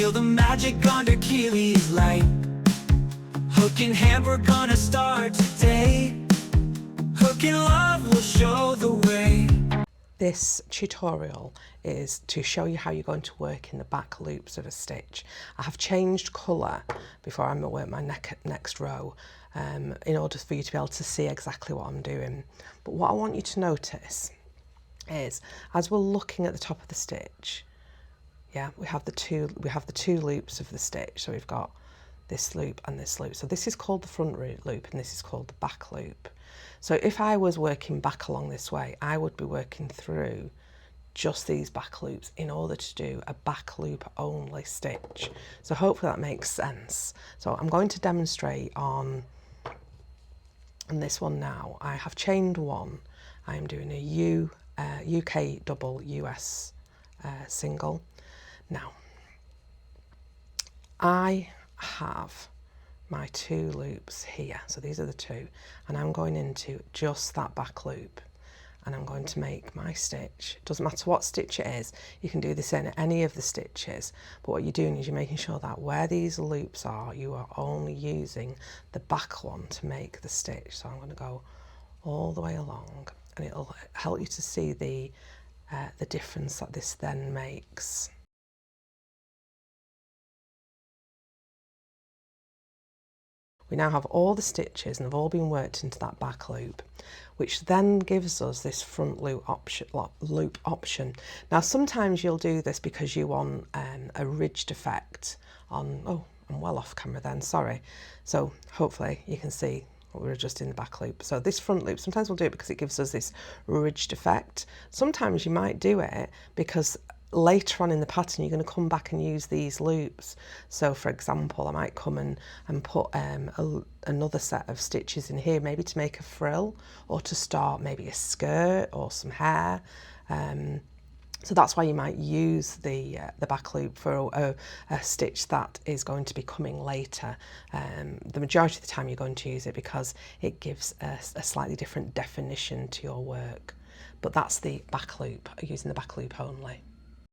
Feel the magic under Keely's light. Hook in hand, we're gonna start today. Hook in love will show the way. This tutorial is to show you how you're going to work in the back loops of a stitch. I have changed colour before I work my next row in order for you to be able to see exactly what I'm doing. But what I want you to notice is, as we're looking at the top of the stitch, yeah, we have the two loops of the stitch. So we've got this loop and this loop. So this is called the front loop and this is called the back loop. So if I was working back along this way, I would be working through just these back loops in order to do a back loop only stitch. So hopefully that makes sense. So I'm going to demonstrate on this one now. I have chained one. I am doing a UK double, US single. Now, I have my two loops here, so these are the two, and I'm going into just that back loop and I'm going to make my stitch. Doesn't matter what stitch it is, you can do this in any of the stitches, but what you're doing is you're making sure that where these loops are, you are only using the back one to make the stitch. So I'm going to go all the way along and it'll help you to see the difference that this then makes. We now have all the stitches and they've all been worked into that back loop, which then gives us this front loop option. Now sometimes you'll do this because you want a ridged effect on, oh, I'm well off camera then, sorry. So hopefully you can see what we're adjusting the back loop. So this front loop, sometimes we'll do it because it gives us this ridged effect. Sometimes you might do it because later on in the pattern you're going to come back and use these loops. So for example, I might come and put another set of stitches in here, maybe to make a frill or to start maybe a skirt or some hair. So that's why you might use the back loop for a stitch that is going to be coming later. The majority of the time you're going to use it because it gives a slightly different definition to your work. But that's the back loop, using the back loop only.